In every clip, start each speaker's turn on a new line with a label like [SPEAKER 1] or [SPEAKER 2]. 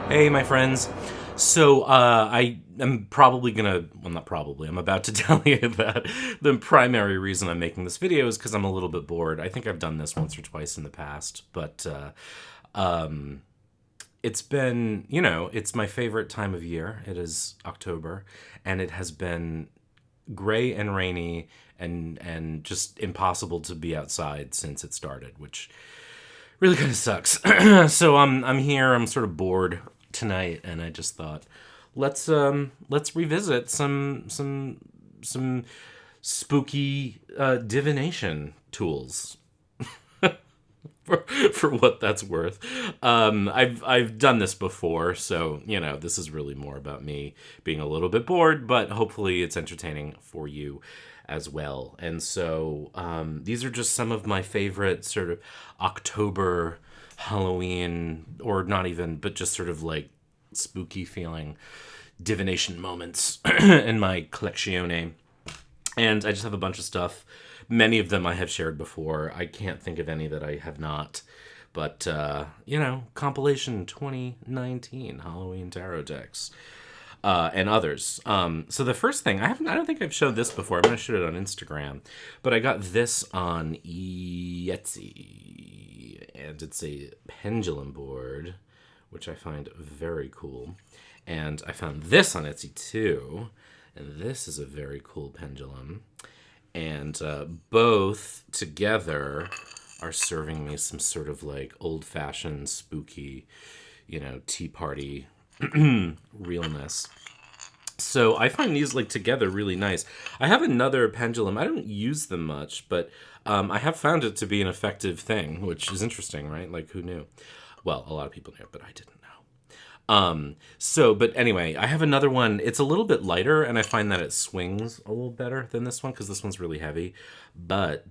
[SPEAKER 1] Hey, my friends. So, I am probably gonna, well, not probably, I'm about to tell you that the primary reason I'm making this video is because I'm a little bit bored. I think I've done this once or twice in the past, but it's been, it's my favorite time of year. It is October, and it has been gray and rainy and just impossible to be outside since it started, which really kind of sucks. So I'm here. I'm sort of bored tonight, and I just thought let's revisit some spooky divination tools for what that's worth. I've done this before, so this is really more about me being a little bit bored, but hopefully it's entertaining for you as well. And so these are just some of my favorite sort of October Halloween, or not even, but just sort of like spooky feeling divination moments in my collezione. And I just have a bunch of stuff. Many of them I have shared before. I can't think of any that I have not. But, compilation 2019 Halloween tarot decks. And others. So the first thing, I don't think I've showed this before. I'm going to show it on Instagram. But I got this on Etsy. And it's a pendulum board, which I find very cool. And I found this on Etsy too. And this is a very cool pendulum. And both together are serving me some sort of like old-fashioned, spooky, tea party realness. So I find these like together really nice. I have another pendulum. I don't use them much, but I have found it to be an effective thing, which is interesting, right? Like, who knew? Well, a lot of people knew, but I didn't know. But anyway, I have another one. It's a little bit lighter, and I find that it swings a little better than this one, because this one's really heavy. But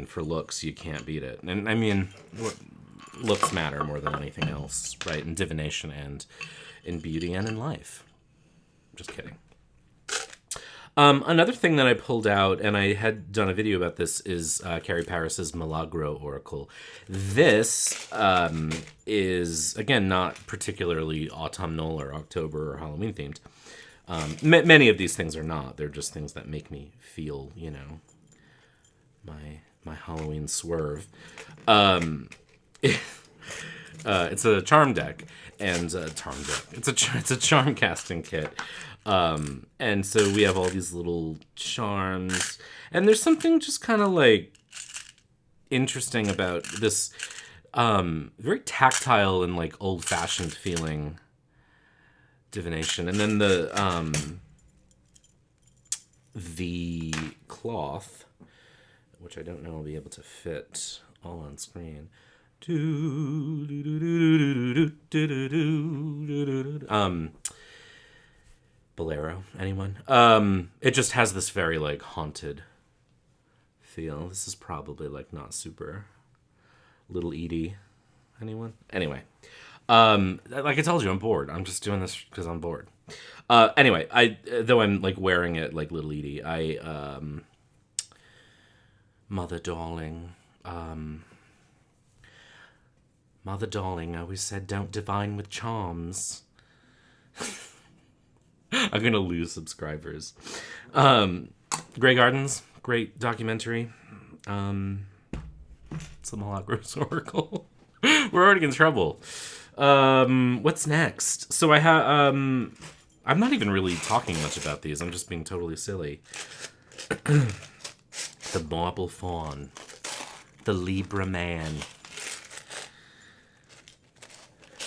[SPEAKER 1] for looks, you can't beat it. And I mean, looks matter more than anything else, right? In divination and in beauty and in life. Just kidding. Another thing that I pulled out, and I had done a video about this, is Carrie Paris's Milagro Oracle. This is, again, not particularly autumnal or October or Halloween themed. Many of these things are not. They're just things that make me feel, my Halloween swerve. It's a charm deck, and it's a charm casting kit. And so we have all these little charms, and there's something just kind of like interesting about this very tactile and like old-fashioned feeling divination. And then the cloth, which I don't know will be able to fit all on screen. Bolero, anyone? It just has this very like haunted feel. This is probably like not super Little Edie. Anyone? Anyway, like I told you, I'm bored. I'm just doing this because I'm bored. Anyway, though I'm like wearing it like Little Edie, Mother darling, I always said don't divine with charms. I'm gonna lose subscribers. Grey Gardens, great documentary. It's the Milagros Oracle. We're already in trouble. What's next? So I have. I'm not even really talking much about these. I'm just being totally silly. The Marble Fawn, the Libra Man.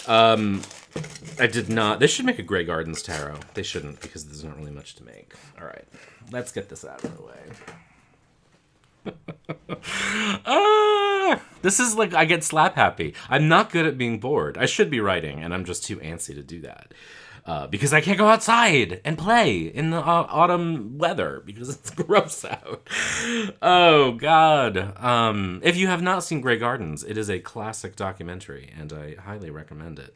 [SPEAKER 1] I did not. They should make a Grey Gardens tarot. They shouldn't, because there's not really much to make. All right, let's get this out of the way. This is like I get slap happy. I'm not good at being bored. I should be writing, and I'm just too antsy to do that. Because I can't go outside and play in the autumn weather because it's gross out. Oh, God. If you have not seen Grey Gardens, it is a classic documentary, and I highly recommend it.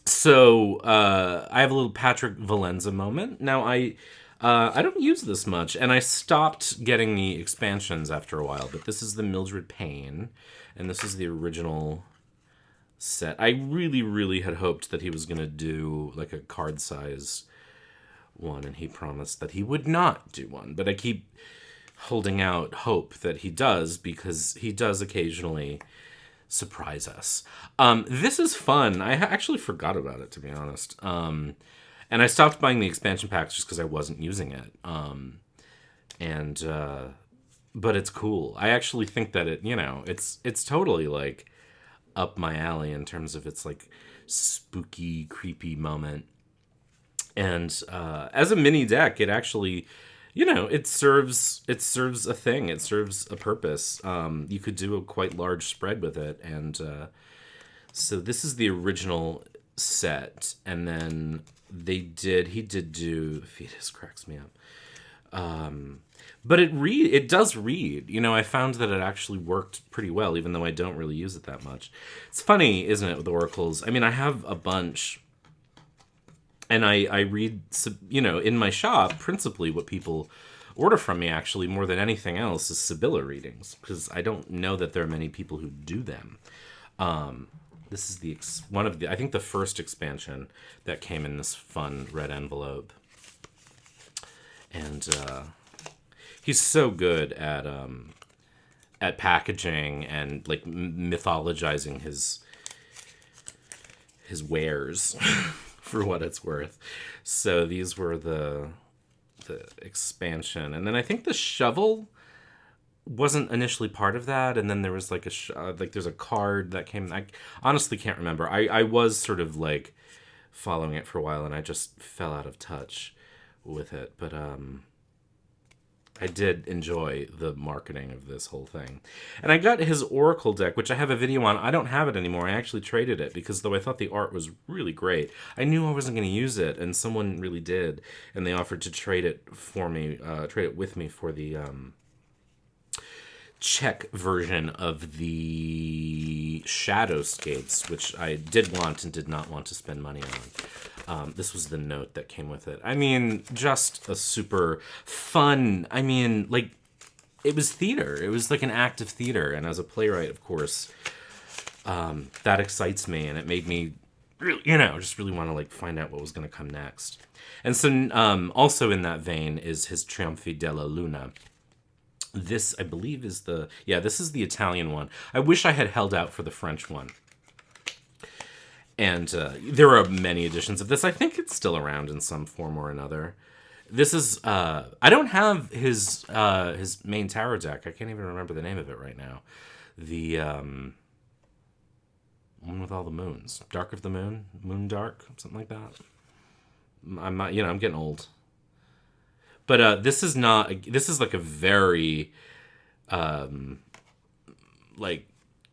[SPEAKER 1] So I have a little Patrick Valenza moment. Now, I don't use this much, and I stopped getting the expansions after a while, but this is the Mildred Payne, and this is the original set. I really, really had hoped that he was going to do like a card size one, and he promised that he would not do one. But I keep holding out hope that he does, because he does occasionally surprise us. This is fun. I actually forgot about it, to be honest. And I stopped buying the expansion packs just because I wasn't using it. But it's cool. I actually think that it's totally like up my alley in terms of its like spooky, creepy moment. And as a mini deck, it actually, it serves a thing. It serves a purpose. You could do a quite large spread with it. And so this is the original set. And then he did do, Fetus cracks me up. But it does read. I found that it actually worked pretty well, even though I don't really use it that much. It's funny, isn't it, with oracles? I mean, I have a bunch. And I read, in my shop, principally what people order from me, actually, more than anything else, is Sybilla readings, because I don't know that there are many people who do them. This is I think the first expansion that came in this fun red envelope. And he's so good at packaging and, like, mythologizing his wares. For what it's worth. So these were the expansion. And then I think the shovel wasn't initially part of that. And then there was like there's a card that came. I honestly can't remember. I was sort of like following it for a while, and I just fell out of touch with it. But I did enjoy the marketing of this whole thing. And I got his Oracle deck, which I have a video on. I don't have it anymore. I actually traded it, because though I thought the art was really great, I knew I wasn't going to use it, and someone really did. And they offered to trade it with me for the Czech version of the Shadowscapes, which I did want and did not want to spend money on. This was the note that came with it. I mean, just a super fun, like, it was theater. It was like an act of theater. And as a playwright, of course, that excites me. And it made me, really, just really want to, like, find out what was going to come next. And so also in that vein is his Trionfi della Luna. This, I believe, is this is the Italian one. I wish I had held out for the French one. And there are many editions of this. I think it's still around in some form or another. This is, I don't have his main tarot deck. I can't even remember the name of it right now. The one with all the moons. Dark of the Moon? Moon Dark? Something like that. I'm not, I'm getting old. But this is like a very, like,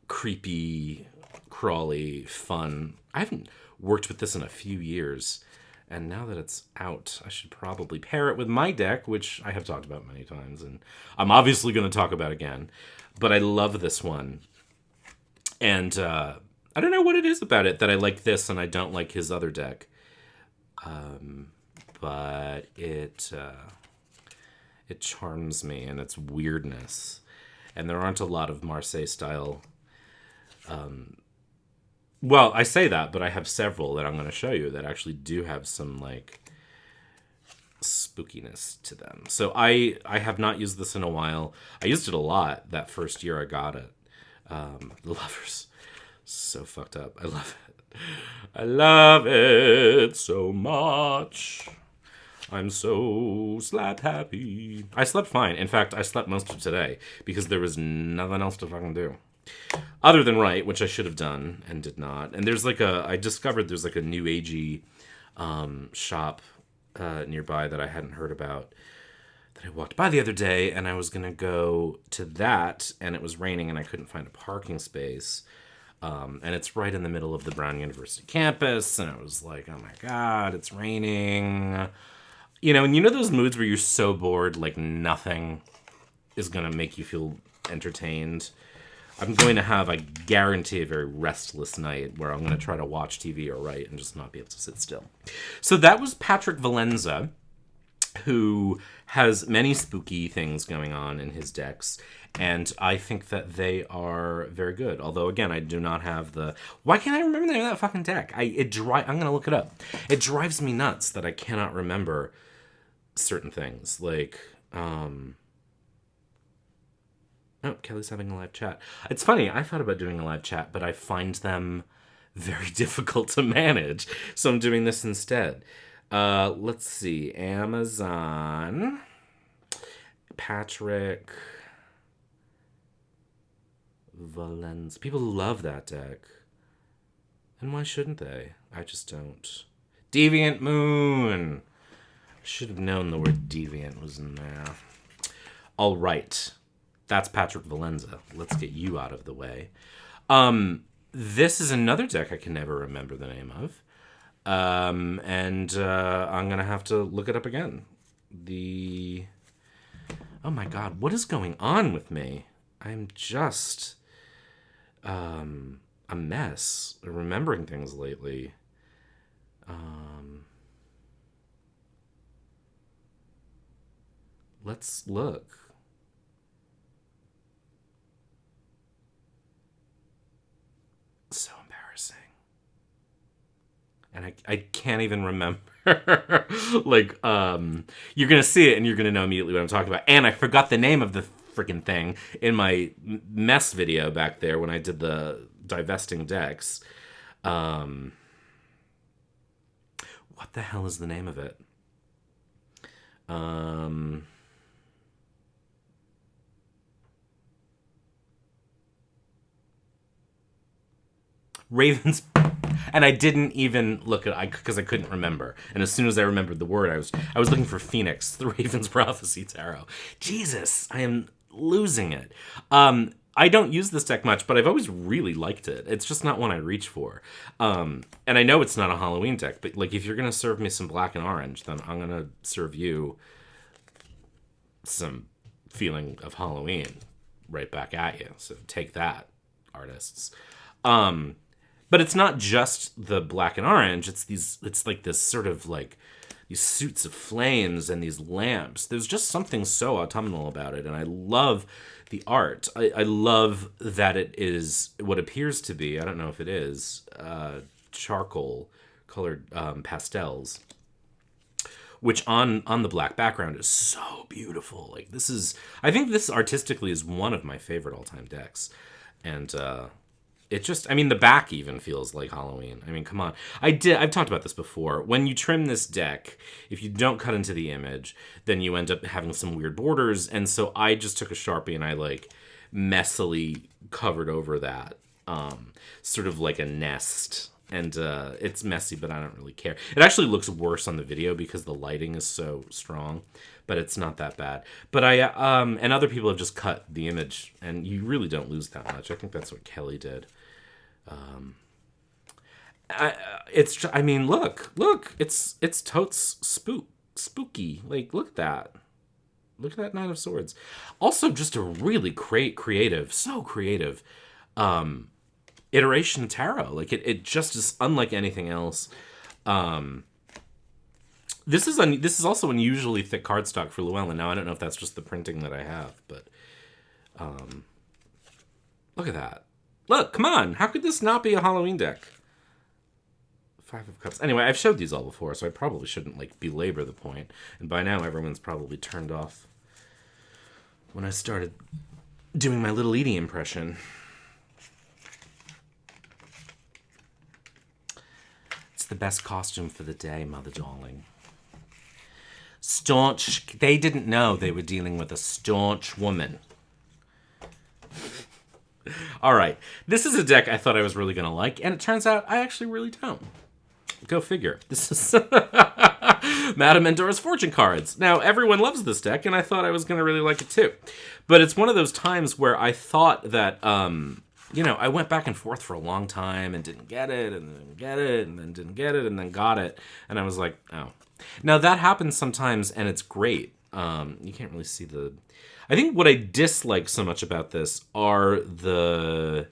[SPEAKER 1] creepy, crawly, fun. I haven't worked with this in a few years, and now that it's out, I should probably pair it with my deck, which I have talked about many times, and I'm obviously going to talk about again. But I love this one, and I don't know what it is about it that I like this and I don't like his other deck. But it charms me, and its weirdness. And there aren't a lot of Marseille style. Well, I say that, but I have several that I'm going to show you that actually do have some, like, spookiness to them. So I have not used this in a while. I used it a lot that first year I got it. The Lovers. So fucked up. I love it. I love it so much. I'm so slap happy. I slept fine. In fact, I slept most of today because there was nothing else to fucking do. Other than write, which I should have done and did not. And there's like I discovered there's like a new agey shop nearby that I hadn't heard about that I walked by the other day, and I was going to go to that, and it was raining and I couldn't find a parking space. And it's right in the middle of the Brown University campus, and I was like, oh my God, it's raining. And those moods where you're so bored, like nothing is going to make you feel entertained. I'm going to have, I guarantee, a very restless night where I'm going to try to watch TV or write and just not be able to sit still. So that was Patrick Valenza. who has many spooky things going on in his decks, and I think that they are very good. Although, again, I do not have the... Why can't I remember the name of that fucking deck? I'm going to look it up. It drives me nuts that I cannot remember certain things. Like, oh, Kelly's having a live chat. It's funny, I thought about doing a live chat, but I find them very difficult to manage, so I'm doing this instead. Let's see. Amazon. Patrick. Valenza. People love that deck. And why shouldn't they? I just don't. Deviant Moon. I should have known the word deviant was in there. All right. That's Patrick Valenza. Let's get you out of the way. This is another deck I can never remember the name of. I'm going to have to look it up again. Oh my God, what is going on with me? I'm just a mess remembering things lately. Let's look. So embarrassing. And I can't even remember. Like, you're going to see it and you're going to know immediately what I'm talking about. And I forgot the name of the freaking thing in my mess video back there when I did the divesting decks. What the hell is the name of it? Ravens... And I didn't even look at it because I couldn't remember. And as soon as I remembered the word, I was looking for Phoenix, the Raven's Prophecy Tarot. Jesus, I am losing it. I don't use this deck much, but I've always really liked it. It's just not one I reach for. And I know it's not a Halloween deck, but like if you're going to serve me some black and orange, then I'm going to serve you some feeling of Halloween right back at you. So take that, artists. But it's not just the black and orange. It's like this sort of like these suits of flames and these lamps. There's just something so autumnal about it. And I love the art. I love that it is what appears to be, I don't know if it is, charcoal colored pastels, which on the black background is so beautiful. Like I think this artistically is one of my favorite all-time decks. And, it just, I mean, the back even feels like Halloween. I mean, come on. I've talked about this before. When you trim this deck, if you don't cut into the image, then you end up having some weird borders. And so I just took a Sharpie and I like messily covered over that, sort of like a nest. And it's messy, but I don't really care. It actually looks worse on the video because the lighting is so strong, but it's not that bad. But and other people have just cut the image, and you really don't lose that much. I think that's what Kelly did. I mean, look, it's totes spooky. Like, look at that. Look at that Nine of Swords. Also, just a really creative, so creative, iteration tarot. Like it just is unlike anything else. This is also unusually thick cardstock for Llewellyn. Now I don't know if that's just the printing that I have, but look at that. Look, come on. How could this not be a Halloween deck? Five of Cups. Anyway, I've showed these all before, so I probably shouldn't like belabor the point. And by now everyone's probably turned off when I started doing my little Edie impression. It's the best costume for the day, mother darling. Staunch. They didn't know they were dealing with a staunch woman. All right. This is a deck I thought I was really going to like, and it turns out I actually really don't. Go figure. This is Madame Endora's Fortune Cards. Now, everyone loves this deck, and I thought I was going to really like it too. But it's one of those times where I thought that, I went back and forth for a long time and didn't get it, and then didn't get it, and then didn't get it, and then got it. And I was like, oh. Now, that happens sometimes, and it's great. You can't really see the... I think what I dislike so much about this are the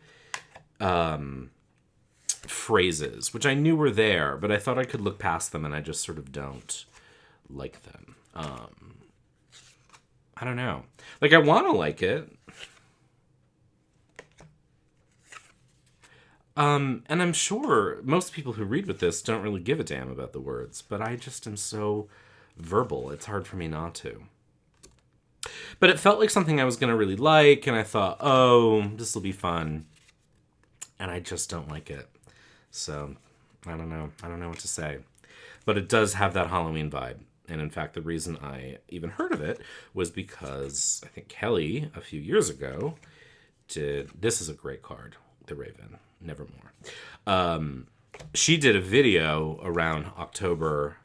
[SPEAKER 1] phrases, which I knew were there, but I thought I could look past them, and I just sort of don't like them. I don't know. Like, I want to like it. And I'm sure most people who read with this don't really give a damn about the words, but I just am so verbal. It's hard for me not to. But it felt like something I was going to really like, and I thought, oh, this will be fun. And I just don't like it. So, I don't know. I don't know what to say. But it does have that Halloween vibe. And in fact, the reason I even heard of it was because I think Kelly, a few years ago, did... This is a great card, the Raven. Nevermore. She did a video around October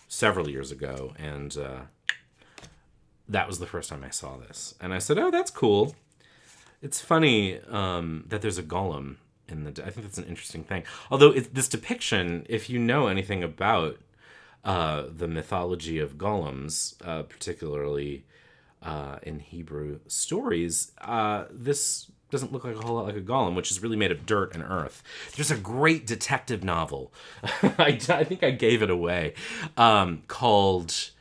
[SPEAKER 1] several years ago, and that was the first time I saw this. And I said, oh, that's cool. It's funny that there's a golem in the... I think that's an interesting thing. Although this depiction, if you know anything about the mythology of golems, particularly in Hebrew stories, this doesn't look like a whole lot like a golem, which is really made of dirt and earth. There's a great detective novel, I think I gave it away, called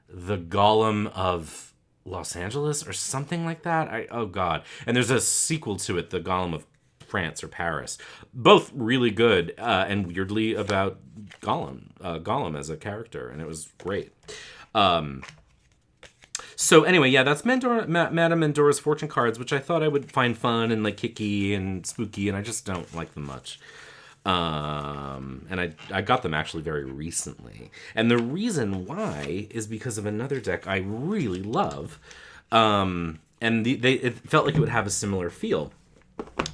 [SPEAKER 1] The Golem of Los Angeles or something like that. Oh God. And there's a sequel to it, The Golem of France or Paris. Both really good and weirdly about Gollum as a character, and it was great. So anyway, yeah, that's Madame Mendora's fortune cards, which I thought I would find fun and like kicky and spooky, and I just don't like them much. And I got them actually very recently. And the reason why is because of another deck I really love. And it felt like it would have a similar feel.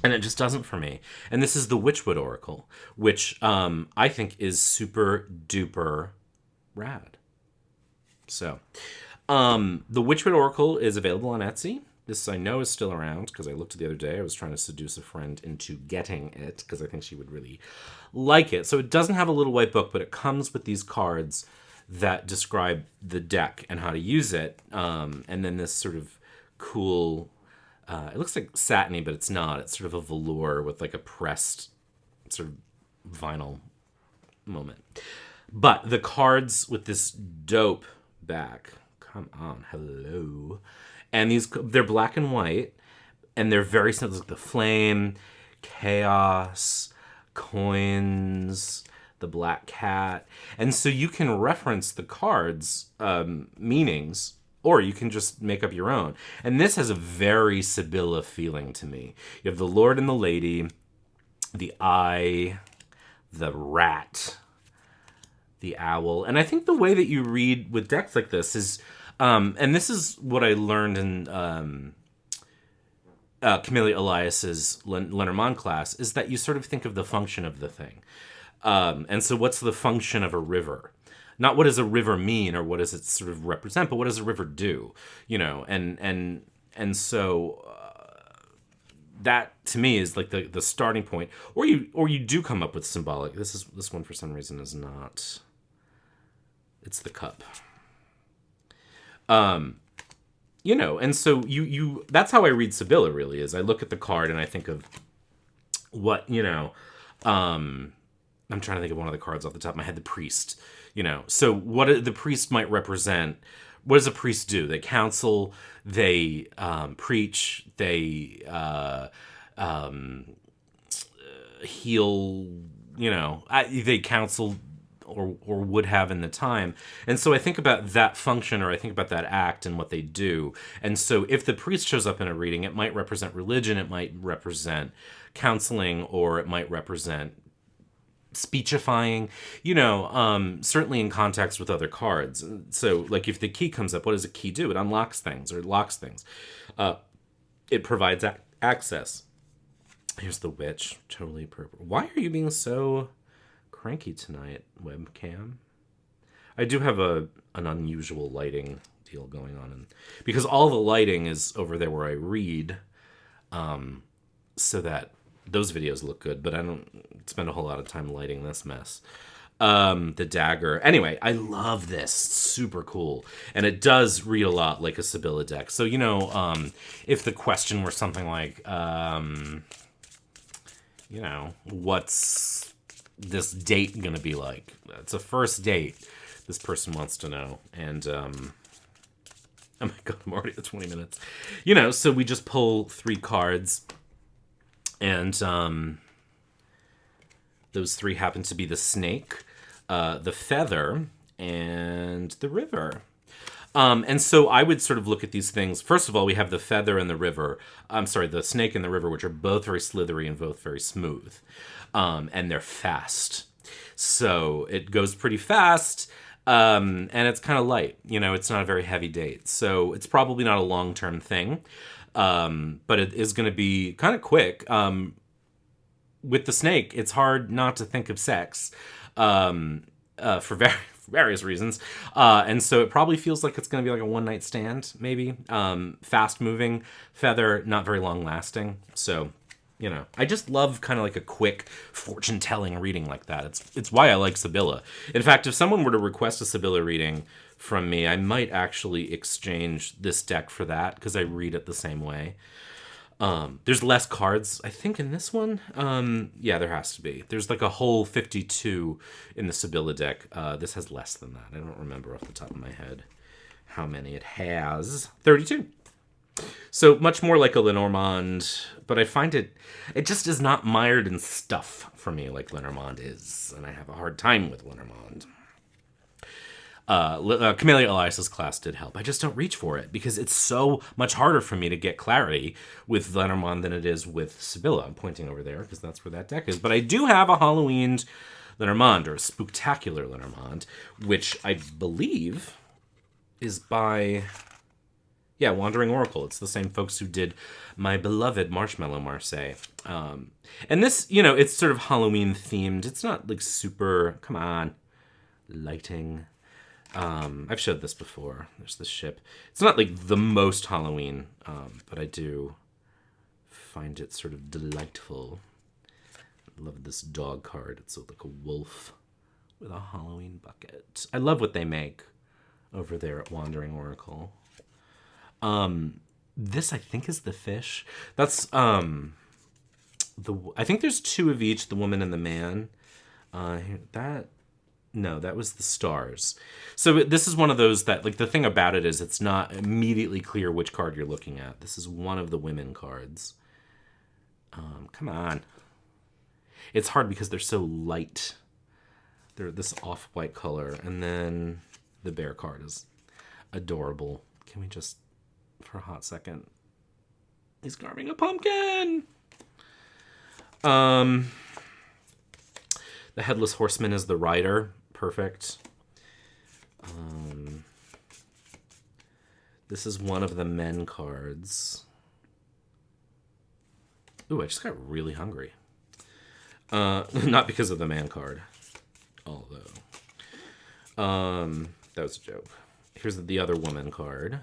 [SPEAKER 1] And it just doesn't for me. And this is the Witchwood Oracle, which I think is super duper rad. So... the Witchwood Oracle is available on Etsy. This I know is still around because I looked the other day. I was trying to seduce a friend into getting it because I think she would really like it. So it doesn't have a little white book, but it comes with these cards that describe the deck and how to use it. And then this sort of cool, it looks like satiny, but it's not. It's sort of a velour with like a pressed sort of vinyl moment. But the cards with this dope back... Come on, hello. And they're black and white, and they're very simple. Like the flame, chaos, coins, the black cat. And so you can reference the cards' meanings, or you can just make up your own. And this has a very Sybilla feeling to me. You have the Lord and the Lady, the eye, the rat, the owl. And I think the way that you read with decks like this is... and this is what I learned in Camellia Elias's Lenormand class, is that you sort of think of the function of the thing. And so what's the function of a river? Not what does a river mean or what does it sort of represent, but what does a river do? You know, and so that to me is like the starting point. Or you do come up with symbolic. This one for some reason is not. It's the cup. You know, and so you that's how I read Sybilla really is. I look at the card and I think of what, you know, I'm trying to think of one of the cards off the top of my head, the priest, you know. So what the priest might represent, what does a priest do? They counsel, they preach, they heal, you know, they counsel or would have in the time. And so I think about that function, or I think about that act and what they do. And so if the priest shows up in a reading, it might represent religion, it might represent counseling, or it might represent speechifying, you know, certainly in context with other cards. So like if the key comes up, what does a key do? It unlocks things or locks things. It provides access. Here's the witch, totally purple. Why are you being so cranky tonight, webcam? I do have an unusual lighting deal going on, and because all the lighting is over there where I read, so that those videos look good, but I don't spend a whole lot of time lighting this mess. The dagger. Anyway, I love this. Super cool. And it does read a lot like a Sybilla deck. So, you know, if the question were something like, you know, what's this date gonna be like? It's a first date this person wants to know. And, oh my god, I'm already at 20 minutes. So we just pull 3 cards. And those 3 happen to be the snake, the feather, and the river. And so I would sort of look at these things. First of all, we have the feather and the river. The snake and the river, which are both very slithery and both very smooth. And they're fast. So it goes pretty fast. And it's kind of light. It's not a very heavy date. So it's probably not a long-term thing. But it is going to be kind of quick. With the snake, it's hard not to think of sex. For various reasons. And so it probably feels like it's going to be like a one-night stand, maybe. Fast-moving. Feather, not very long-lasting. So, I just love kind of like a quick fortune-telling reading like that. It's why I like Sybilla. In fact, if someone were to request a Sybilla reading from me, I might actually exchange this deck for that, because I read it the same way. There's less cards, I think, in this one. Yeah, there has to be. There's like a whole 52 in the Sybilla deck. This has less than that. I don't remember off the top of my head how many it has. 32. So much more like a Lenormand, but I find it just is not mired in stuff for me like Lenormand is, and I have a hard time with Lenormand. Camellia Elias's class did help. I just don't reach for it because it's so much harder for me to get clarity with Lenormand than it is with Sybilla. I'm pointing over there because that's where that deck is. But I do have a Halloween Lenormand, or a Spooktacular Lenormand, which I believe is by, Wandering Oracle. It's the same folks who did my beloved Marshmallow Marseille. And this, it's sort of Halloween themed. It's not like super, come on, lighting. I've showed this before. There's this ship. It's not like the most Halloween, but I do find it sort of delightful. I love this dog card. It's like a wolf with a Halloween bucket. I love what they make over there at Wandering Oracle. This I think is the fish. That's I think there's 2 of each, the woman and the man. No, that was the stars. So this is one of those that, like, the thing about it is it's not immediately clear which card you're looking at. This is one of the women cards. Come on. It's hard because they're so light. They're this off-white color. And then the bear card is adorable. Can we just, for a hot second? He's carving a pumpkin! The Headless Horseman is the rider. Perfect. This is one of the men cards. Ooh, I just got really hungry. Not because of the man card. Although. That was a joke. Here's the other woman card.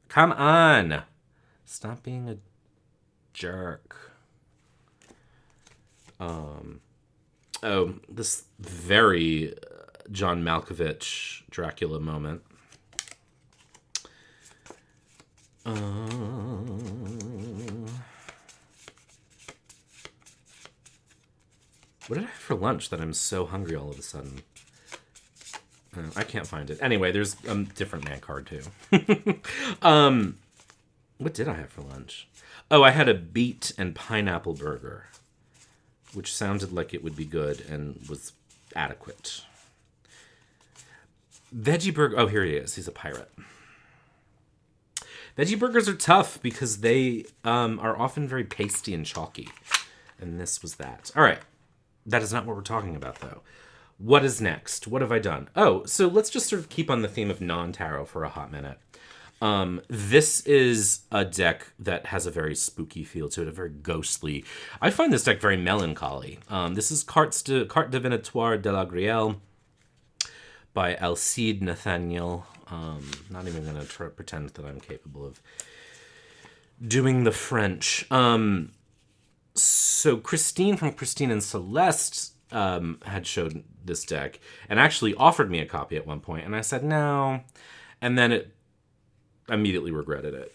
[SPEAKER 1] Come on! Stop being a jerk. This very John Malkovich Dracula moment. What did I have for lunch that I'm so hungry all of a sudden? I can't find it. Anyway, there's a different man card too. What did I have for lunch? Oh, I had a beet and pineapple burger, which sounded like it would be good and was adequate. Veggie burger. Oh, here he is. He's a pirate. Veggie burgers are tough because they are often very pasty and chalky. And this was that. All right. That is not what we're talking about, though. What is next? What have I done? Oh, so let's just sort of keep on the theme of non-tarot for a hot minute. This is a deck that has a very spooky feel to it, a very ghostly. I find this deck very melancholy. This is Carte Divinatoire de la Grielle by Alcide Nathaniel. Not even going to pretend that I'm capable of doing the French. So Christine from Christine and Celeste had showed this deck and actually offered me a copy at one point, and I said no, and then it immediately regretted it.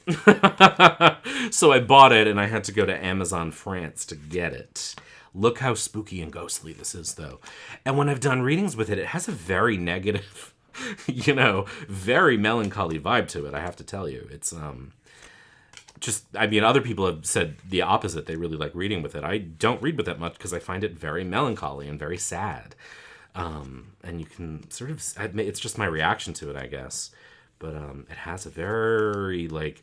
[SPEAKER 1] So I bought it, and I had to go to Amazon France to get it. look how spooky and ghostly this is, though. And when I've done readings with it, it has a very negative, very melancholy vibe to it, I have to tell you. It's, other people have said the opposite. They really like reading with it. I don't read with it much because I find it very melancholy and very sad. And you can sort of, it's just my reaction to it, I guess. But it has a very, like,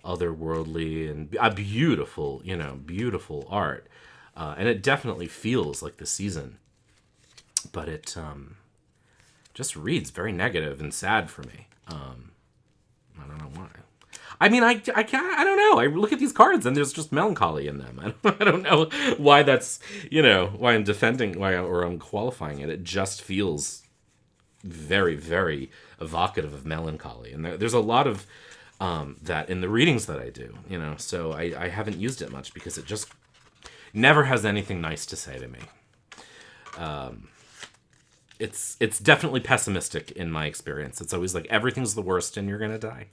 [SPEAKER 1] otherworldly and a beautiful, beautiful art. And it definitely feels like the season. But it just reads very negative and sad for me. I don't know why. I mean, I don't know. I look at these cards and there's just melancholy in them. I don't know why that's, why I'm defending, or I'm qualifying it. It just feels very, very evocative of melancholy. And there's a lot of that in the readings that I do, so I haven't used it much because it just never has anything nice to say to me. It's definitely pessimistic in my experience. It's always like everything's the worst and you're going to die.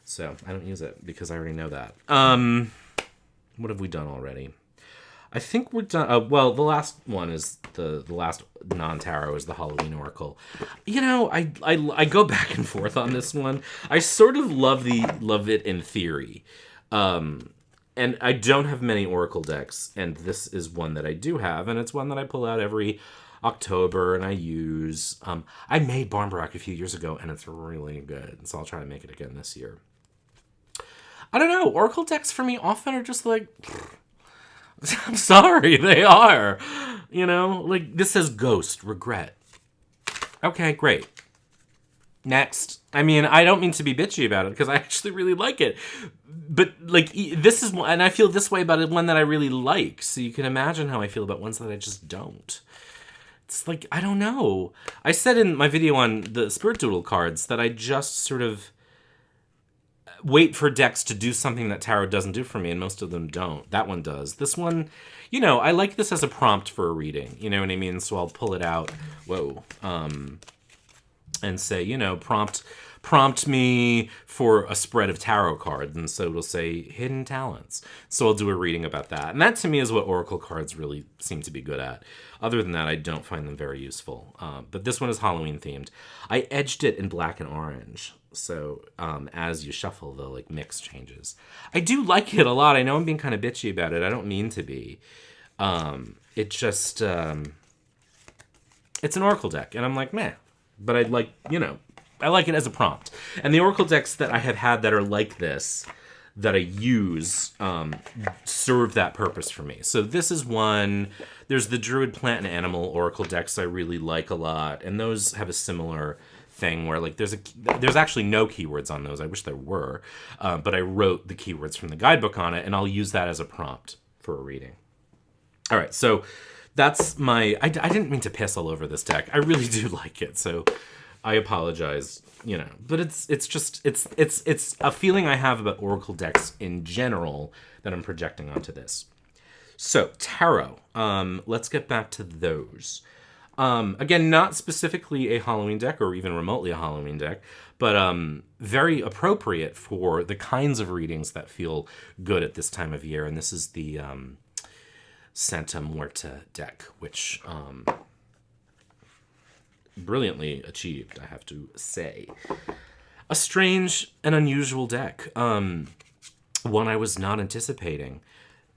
[SPEAKER 1] So I don't use it because I already know that. What have we done already? I think we're done. Well, the last one is the last non-tarot is the Halloween Oracle. I go back and forth on this one. I sort of love it in theory. And I don't have many Oracle decks, and this is one that I do have, and it's one that I pull out every October and I use. I made Barnbarak a few years ago, and it's really good, so I'll try to make it again this year. I don't know. Oracle decks for me often are just like, I'm sorry, they are. Like this says ghost, regret. Okay, great. Next. I mean, I don't mean to be bitchy about it because I actually really like it. But like this is one, and I feel this way about it, one that I really like. So you can imagine how I feel about ones that I just don't. It's like, I don't know. I said in my video on the Spirit Doodle cards that I just sort of wait for decks to do something that tarot doesn't do for me, and most of them don't. That one does. This one, I like this as a prompt for a reading. You know what I mean? So I'll pull it out. Whoa. And say, prompt me for a spread of tarot cards. And so it'll say hidden talents. So I'll do a reading about that. And that to me is what Oracle cards really seem to be good at. Other than that, I don't find them very useful. But this one is Halloween themed. I edged it in black and orange. So as you shuffle, the like mix changes. I do like it a lot. I know I'm being kind of bitchy about it. I don't mean to be. It just, it's an Oracle deck. And I'm like, meh. But I'd like, I like it as a prompt. And the Oracle decks that I have had that are like this, that I use, serve that purpose for me. So this is one. There's the Druid Plant and Animal Oracle decks I really like a lot. And those have a similar thing where like there's actually no keywords on those. I wish there were. But I wrote the keywords from the guidebook on it, and I'll use that as a prompt for a reading. All right, so that's my... I didn't mean to piss all over this deck. I really do like it, so I apologize, But it's a feeling I have about Oracle decks in general that I'm projecting onto this. So, tarot. Let's get back to those. Again, not specifically a Halloween deck or even remotely a Halloween deck, but very appropriate for the kinds of readings that feel good at this time of year. And this is the Santa Muerta deck, which brilliantly achieved, I have to say. A strange and unusual deck. One I was not anticipating,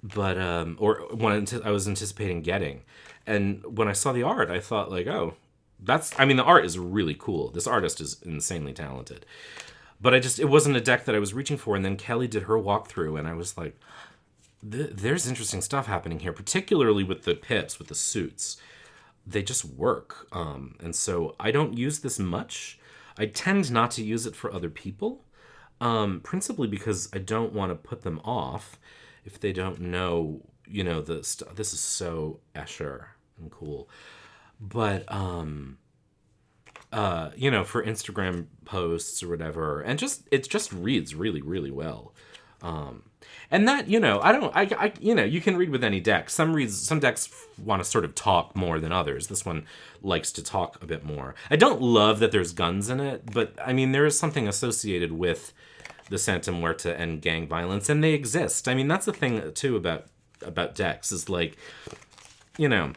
[SPEAKER 1] but or one I was anticipating getting. And when I saw the art, I thought like, oh, the art is really cool. This artist is insanely talented. But it wasn't a deck that I was reaching for. And then Kelly did her walkthrough, and I was like, there's interesting stuff happening here, particularly with the pips, with the suits. They just work. And so I don't use this much. I tend not to use it for other people, principally because I don't want to put them off if they don't know, the stuff. This is so Escher and cool. But, for Instagram posts or whatever, and it just reads really, really well. And that, you can read with any deck. Some decks want to sort of talk more than others. This one likes to talk a bit more. I don't love that there's guns in it, but I mean, there is something associated with the Santa Muerta and gang violence, and they exist. I mean, that's the thing too about decks is like, you know,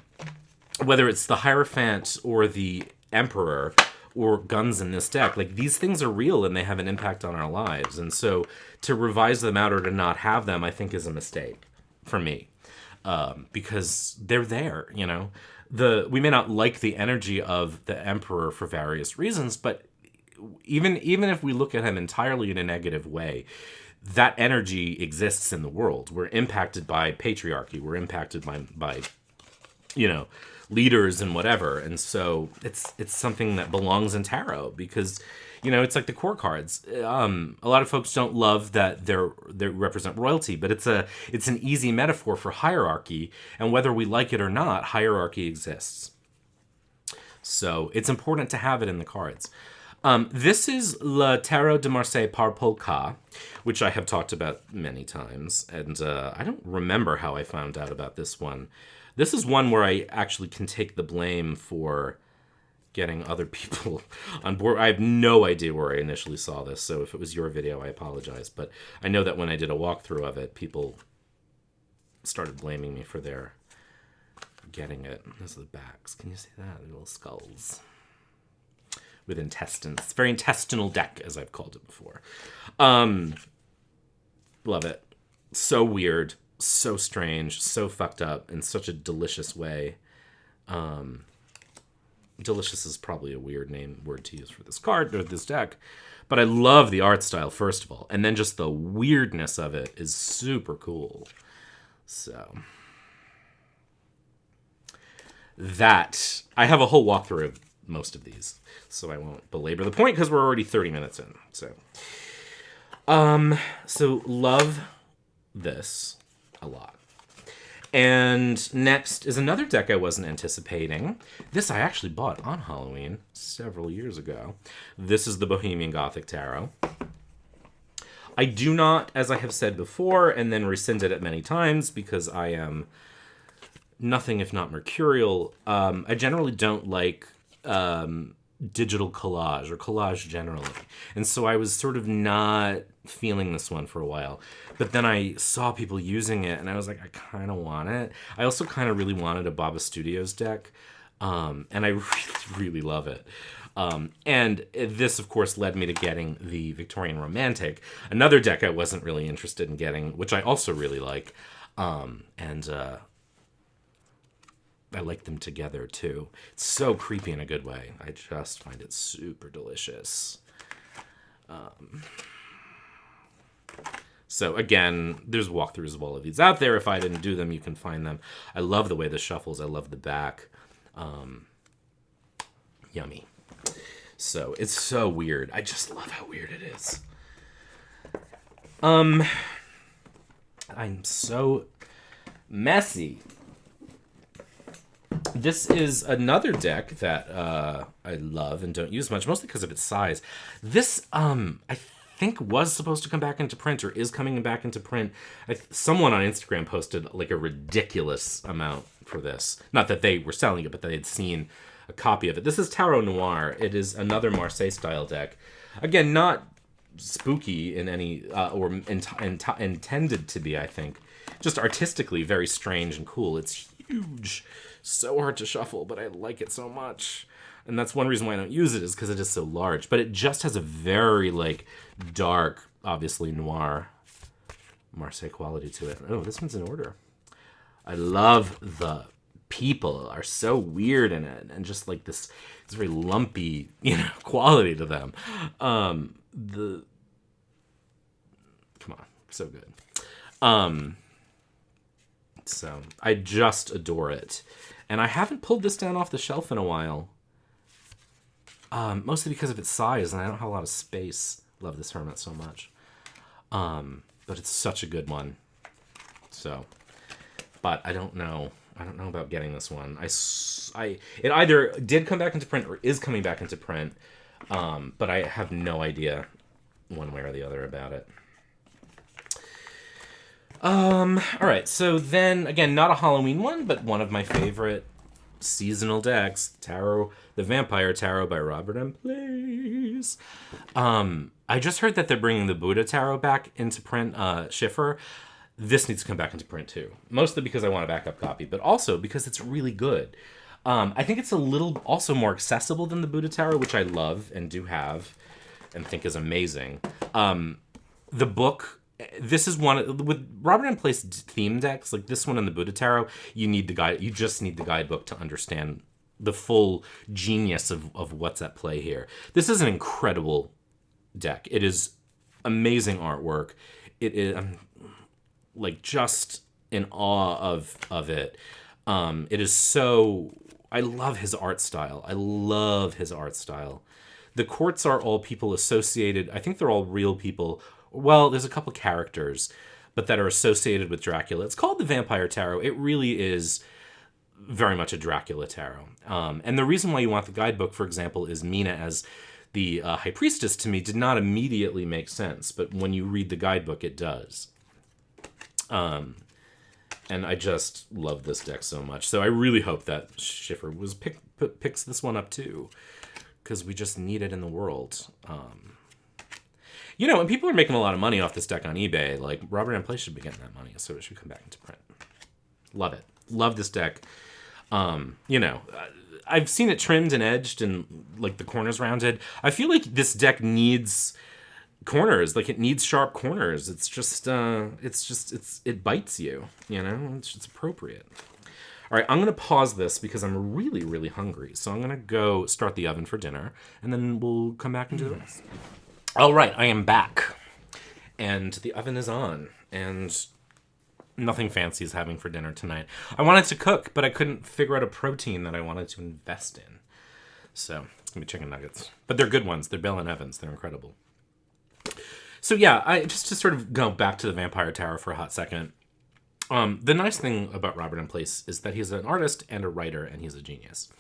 [SPEAKER 1] whether it's the Hierophant or the Emperor or guns in this deck, like, these things are real and they have an impact on our lives. And so to revise them out or to not have them, I think is a mistake for me. Because they're there, you know. We may not like the energy of the Emperor for various reasons, but even if we look at him entirely in a negative way, that energy exists in the world. We're impacted by patriarchy. We're impacted by you know, leaders and whatever. And so it's something that belongs in tarot because, you know, it's like the core cards. A lot of folks don't love that they represent royalty, but it's an easy metaphor for hierarchy. And whether we like it or not, hierarchy exists. So it's important to have it in the cards. This is Le Tarot de Marseille par Polka, which I have talked about many times. And I don't remember how I found out about this one. This is one where I actually can take the blame for getting other people on board. I have no idea where I initially saw this, so if it was your video, I apologize. But I know that when I did a walkthrough of it, people started blaming me for their getting it. Those are the backs. Can you see that? The little skulls with intestines. It's a very intestinal deck, as I've called it before. Love it. So weird. So strange, so fucked up in such a delicious way. Delicious is probably a weird word to use for this card or this deck, but I love the art style first of all, and then just the weirdness of it is super cool. So that I have a whole walkthrough of most of these, so I won't belabor the point because we're already 30 minutes in. So love this a lot. And next is another deck I wasn't anticipating. This I actually bought on Halloween several years ago. This is the Bohemian Gothic Tarot. I do not, as I have said before, and then rescinded it many times because I am nothing if not mercurial. I generally don't like digital collage or collage generally. And so I was sort of not feeling this one for a while. But then I saw people using it and I was like, I kind of want it. I also kind of really wanted a Baba Studios deck. And I really, really love it. And this, of course, led me to getting the Victorian Romantic, another deck I wasn't really interested in getting, which I also really like. I like them together, too. It's so creepy in a good way. I just find it super delicious. So, again, there's walkthroughs of all of these out there. If I didn't do them, you can find them. I love the way this shuffles. I love the back. Yummy. So, it's so weird. I just love how weird it is. I'm so messy. This is another deck that I love and don't use much, mostly because of its size. This, I think, was supposed to come back into print or is coming back into print. Someone on Instagram posted like a ridiculous amount for this. Not that they were selling it, but that they'd seen a copy of it. This is Tarot Noir. It is another Marseille-style deck. Again, not spooky in any, or intended to be, I think. Just artistically very strange and cool. It's huge. So hard to shuffle, but I like it so much. And that's one reason why I don't use it, is because it is so large. But it just has a very, like, dark, obviously noir Marseille quality to it. Oh, this one's in order. I love the people are so weird in it, and just like this very lumpy, quality to them. Come on, so good. So I just adore it. And I haven't pulled this down off the shelf in a while. Mostly because of its size, and I don't have a lot of space. Love this Hermit so much. But it's such a good one. So, but I don't know. I don't know about getting this one. It either did come back into print or is coming back into print. But I have no idea one way or the other about it. All right, so then, again, not a Halloween one, but one of my favorite seasonal decks, Tarot, the Vampire Tarot by Robert M. Place. I just heard that they're bringing the Buddha Tarot back into print, Schiffer. this needs to come back into print too. Mostly because I want a backup copy, but also because it's really good. I think it's a little also more accessible than the Buddha Tarot, which I love and do have and think is amazing. The book, this is one with Robert and Place theme decks, like this one and the Buddha Tarot, you need the guide. You just need the guidebook to understand the full genius of what's at play here. This is an incredible deck. It is amazing artwork. It is like just in awe of it. It is so. I love his art style. The courts are all people associated. I think they're all real people. Well, there's a couple characters, but that are associated with Dracula. It's called the Vampire Tarot. It really is very much a Dracula tarot. And the reason why you want the guidebook, for example, is Mina as the High Priestess to me did not immediately make sense. But when you read the guidebook, it does. And I just love this deck so much. So I really hope that Schiffer picks this one up too, because we just need it in the world. And people are making a lot of money off this deck on eBay. Like, Robert M. Place should be getting that money, so it should come back into print. Love it. Love this deck. I've seen it trimmed and edged and, like, the corners rounded. I feel like this deck needs corners. Like, it needs sharp corners. It's just, it bites you, It's just appropriate. All right, I'm going to pause this because I'm really, really hungry. So I'm going to go start the oven for dinner, and then we'll come back and do the rest. All right, I am back. And the oven is on, and nothing fancy is having for dinner tonight. I wanted to cook, but I couldn't figure out a protein that I wanted to invest in. So it's going to be chicken nuggets. But they're good ones. They're Bell & Evans. They're incredible. So yeah, I just to sort of go back to the Vampire Tower for a hot second. The nice thing about Robert M. Place is that he's an artist and a writer, and he's a genius.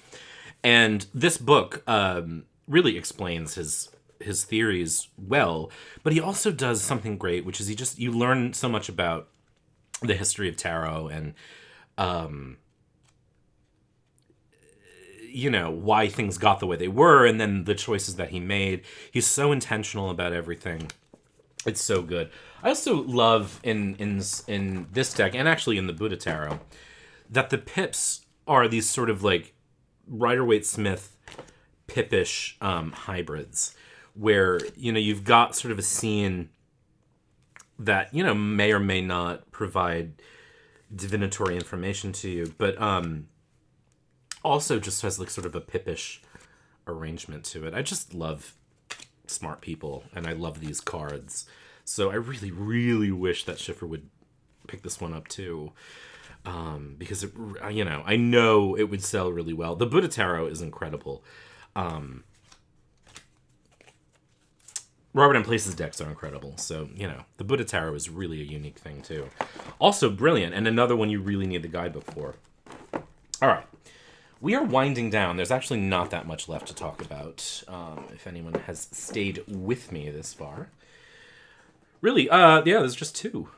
[SPEAKER 1] And this book really explains his theories well, but he also does something great, which is you learn so much about the history of tarot and why things got the way they were, and then the choices that he made. He's so intentional about everything. It's so good. I also love in this deck, and actually in the Buddha Tarot, that the pips are these sort of like Rider-Waite-Smith pippish hybrids, where you've got sort of a scene that may or may not provide divinatory information to you, but also just has like sort of a pippish arrangement to it. I just love smart people, and I love these cards. So I really, really wish that Schiffer would pick this one up too, because I know it would sell really well. The Buddha Tarot is incredible. Robert M. Place's decks are incredible, so the Buddha Tarot is really a unique thing too. Also brilliant, and another one you really need the guidebook for. All right. We are winding down. There's actually not that much left to talk about, if anyone has stayed with me this far. Really, there's just two.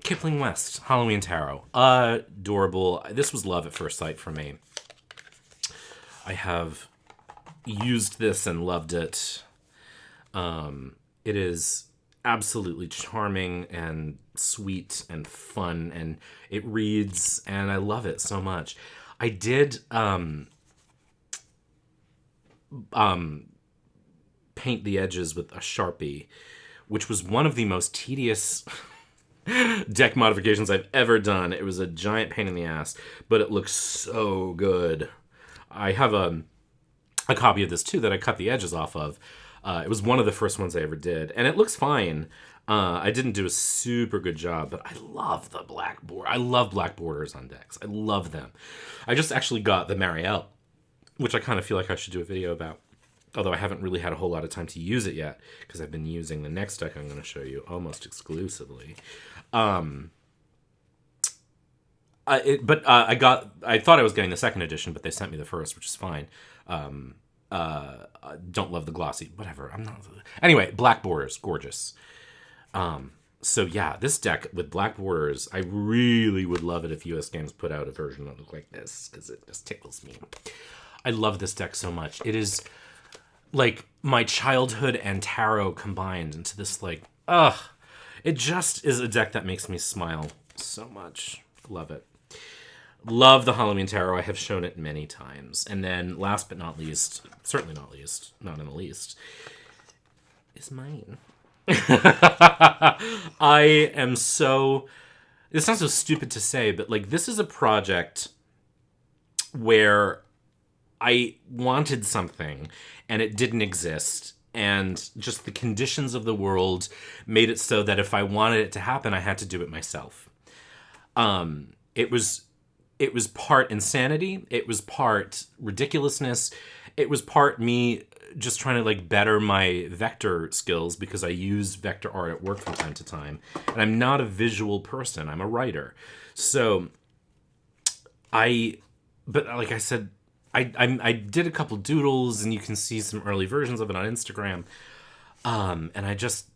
[SPEAKER 1] Kipling West, Halloween Tarot. Adorable. This was love at first sight for me. I have used this and loved it. It is absolutely charming and sweet and fun, and it reads, and I love it so much. I did paint the edges with a Sharpie, which was one of the most tedious deck modifications I've ever done. It was a giant pain in the ass, but it looks so good. I have a copy of this too that I cut the edges off of. It was one of the first ones I ever did, and it looks fine. I didn't do a super good job, but I love the black border. I love black borders on decks. I love them. I just actually got the Marielle, which I kind of feel like I should do a video about, although I haven't really had a whole lot of time to use it yet, because I've been using the next deck I'm going to show you almost exclusively. I thought I was getting the second edition, but they sent me the first, which is fine. Don't love the glossy, whatever. Anyway, black borders, gorgeous. So yeah, this deck with black borders, I really would love it if US Games put out a version that looked like this, because it just tickles me. I love this deck so much. It is like my childhood and tarot combined into this like ugh, it just is a deck that makes me smile so much. Love it. Love the Halloween Tarot. I have shown it many times. And then last but not least, certainly not least, not in the least, is mine. I am so... It sounds so stupid to say, but like this is a project where I wanted something and it didn't exist. And just the conditions of the world made it so that if I wanted it to happen, I had to do it myself. It was part insanity. It was part ridiculousness. It was part me just trying to like better my vector skills because I use vector art at work from time to time. And I'm not a visual person. I'm a writer. So but like I said, I did a couple doodles and you can see some early versions of it on Instagram. And I just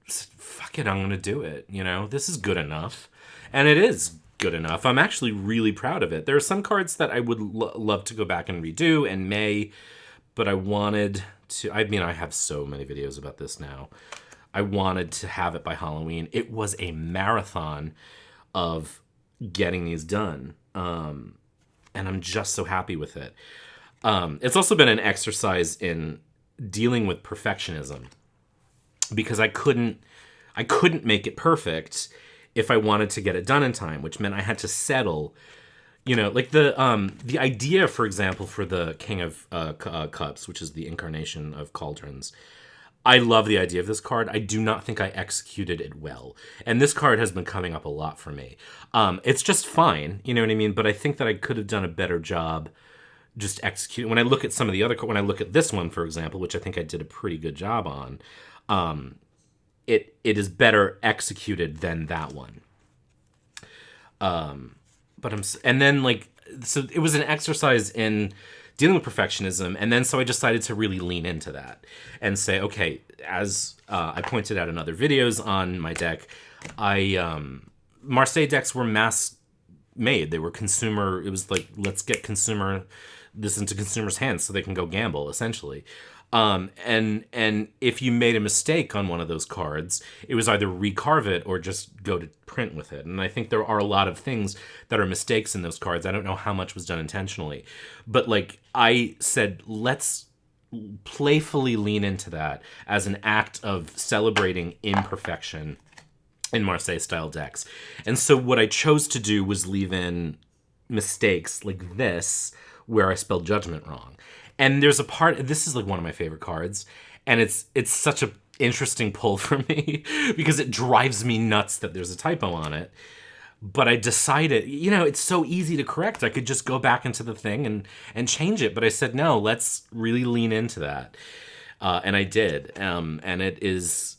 [SPEAKER 1] said, fuck it, I'm going to do it. You know, this is good enough. And it is good enough. I'm actually really proud of it. There are some cards that I would love to go back and redo and may, but I wanted to, I mean, I have so many videos about this now. I wanted to have it by Halloween. It was a marathon of getting these done. And I'm just so happy with it. It's also been an exercise in dealing with perfectionism because I couldn't make it perfect if I wanted to get it done in time, which meant I had to settle, you know, like the idea, for example, for the King of Cups, which is the incarnation of Cauldrons. I love the idea of this card. I do not think I executed it well. And this card has been coming up a lot for me. It's just fine, you know what I mean? But I think that I could have done a better job just executing. When I look at some of the other, when I look at this one, for example, which I think I did a pretty good job on, it is better executed than that one. And then like, so it was an exercise in dealing with perfectionism, and then so I decided to really lean into that and say, okay, as I pointed out in other videos on my deck, Marseille decks were mass made. They were consumer. It was like, let's get this into consumers' hands so they can go gamble, essentially. And if you made a mistake on one of those cards, it was either recarve it or just go to print with it. And I think there are a lot of things that are mistakes in those cards. I don't know how much was done intentionally, but like I said, let's playfully lean into that as an act of celebrating imperfection in Marseille style decks. And so what I chose to do was leave in mistakes like this, where I spelled judgment wrong. And there's a part, this is like one of my favorite cards, and it's such a interesting pull for me because it drives me nuts that there's a typo on it. But I decided, you know, it's so easy to correct. I could just go back into the thing and change it. But I said, no, let's really lean into that. And I did. And it is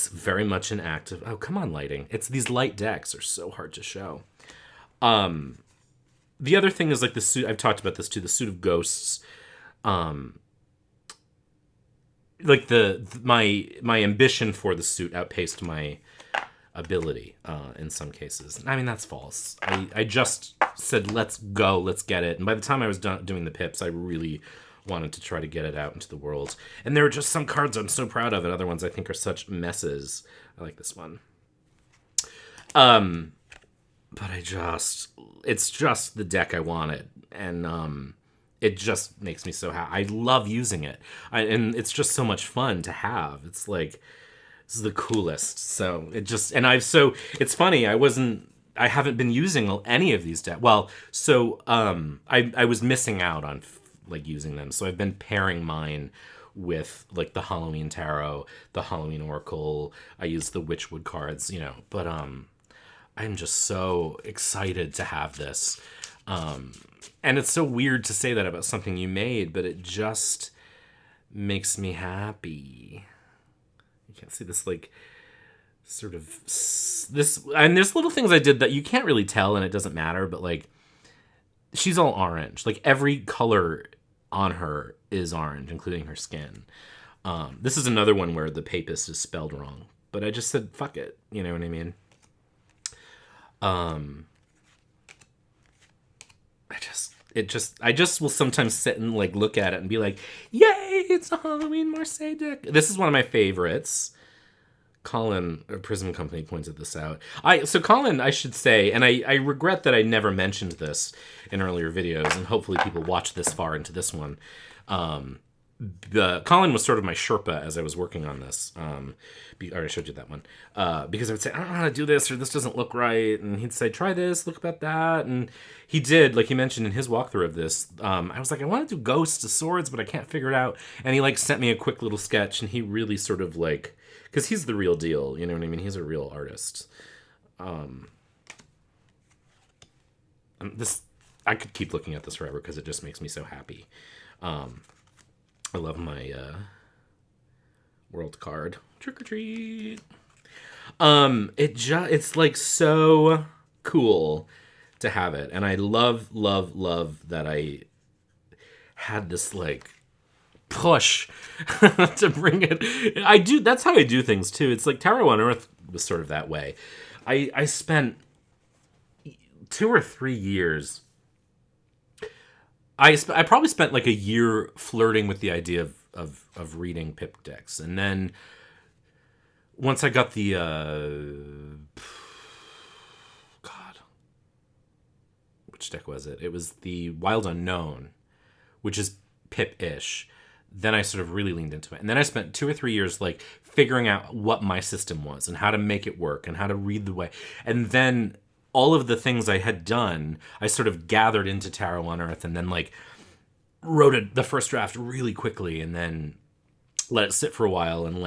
[SPEAKER 1] very much an act of, oh, come on, lighting. These light decks are so hard to show. The other thing is like the suit, I've talked about this too, the Suit of Ghosts. Like my ambition for the suit outpaced my ability in some cases. I mean, that's false. I just said, let's go, let's get it. And by the time I was done doing the pips, I really wanted to try to get it out into the world. And there are just some cards I'm so proud of, and other ones I think are such messes. I like this one. But it's just the deck I wanted. And it just makes me so happy. I love using it. And it's just so much fun to have. It's like, this is the coolest. So it's funny. I haven't been using any of these decks. Well, so, I was missing out on like using them. So I've been pairing mine with like the Halloween Tarot, the Halloween Oracle. I use the Witchwood cards, you know, but, I'm just so excited to have this. And it's so weird to say that about something you made, but it just makes me happy. You can't see this, like, sort of this, and there's little things I did that you can't really tell, and it doesn't matter, but like, she's all orange. Like every color on her is orange, including her skin. This is another one where the papist is spelled wrong, but I just said, fuck it. You know what I mean? I just will sometimes sit and like look at it and be like, yay, it's a Halloween Marseille deck. This is one of my favorites. Colin, Prism Company, pointed this out. So Colin, I should say, and I regret that I never mentioned this in earlier videos, and hopefully people watch this far into this one. Colin was sort of my Sherpa as I was working on this. I already showed you that one. Because I would say, I don't know how to do this, or this doesn't look right. And he'd say, try this, look about that. And he did, like he mentioned in his walkthrough of this. I was like, I want to do ghosts to swords, but I can't figure it out. And he like sent me a quick little sketch, and he really sort of like, because he's the real deal, you know what I mean? He's a real artist. I could keep looking at this forever because it just makes me so happy. I love my world card. Trick or treat. It's like so cool to have it, and I love that I had this like push to bring it. That's how I do things too. It's like Tarot on Earth was sort of that way. I spent 2 or 3 years. I probably spent like a year flirting with the idea of reading Pip decks. And then once I got the... God. Which deck was it? It was the Wild Unknown, which is Pip-ish. Then I sort of really leaned into it. And then I spent 2 or 3 years like figuring out what my system was and how to make it work and how to read the way. And then all of the things I had done, I sort of gathered into Tarot on Earth and then like wrote the first draft really quickly and then let it sit for a while and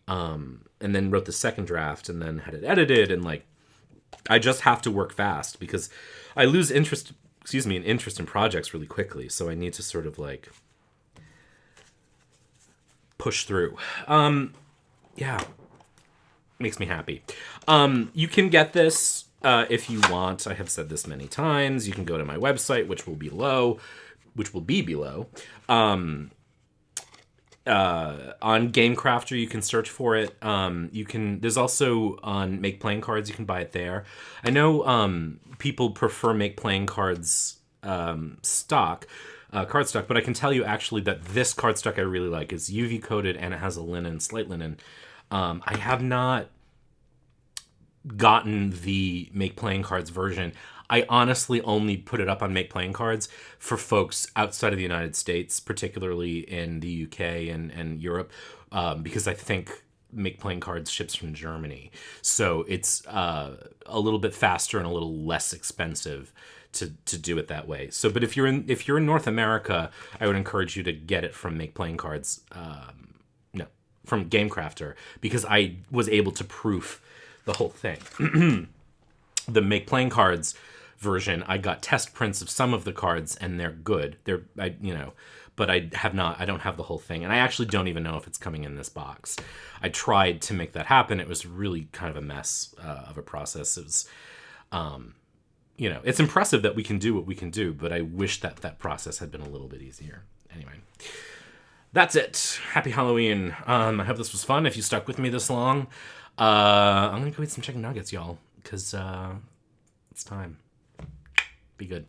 [SPEAKER 1] and then wrote the second draft and then had it edited. And like, I just have to work fast because I lose interest in projects really quickly. So I need to sort of like push through. Yeah, makes me happy. You can get this if you want. I have said this many times. You can go to my website, which will be below. On GameCrafter, you can search for it. There's also on Make Playing Cards, you can buy it there. I know people prefer Make Playing Cards stock, cardstock, but I can tell you actually that this cardstock I really like is UV coated and it has a slight linen. I have not gotten the Make Playing Cards version. I honestly only put it up on Make Playing Cards for folks outside of the United States, particularly in the UK and Europe, because I think Make Playing Cards ships from Germany. So it's a little bit faster and a little less expensive to do it that way. So, but if you're in North America, I would encourage you to get it from Make Playing Cards, from GameCrafter, because I was able to proof the whole thing. The Make Playing Cards version, I got test prints of some of the cards and they're good. But I don't have the whole thing. And I actually don't even know if it's coming in this box. I tried to make that happen. It was really kind of a mess of a process. It was, it's impressive that we can do what we can do, but I wish that process had been a little bit easier. Anyway, that's it. Happy Halloween. I hope this was fun. If you stuck with me this long, I'm going to go eat some chicken nuggets, y'all, because it's time. Be good.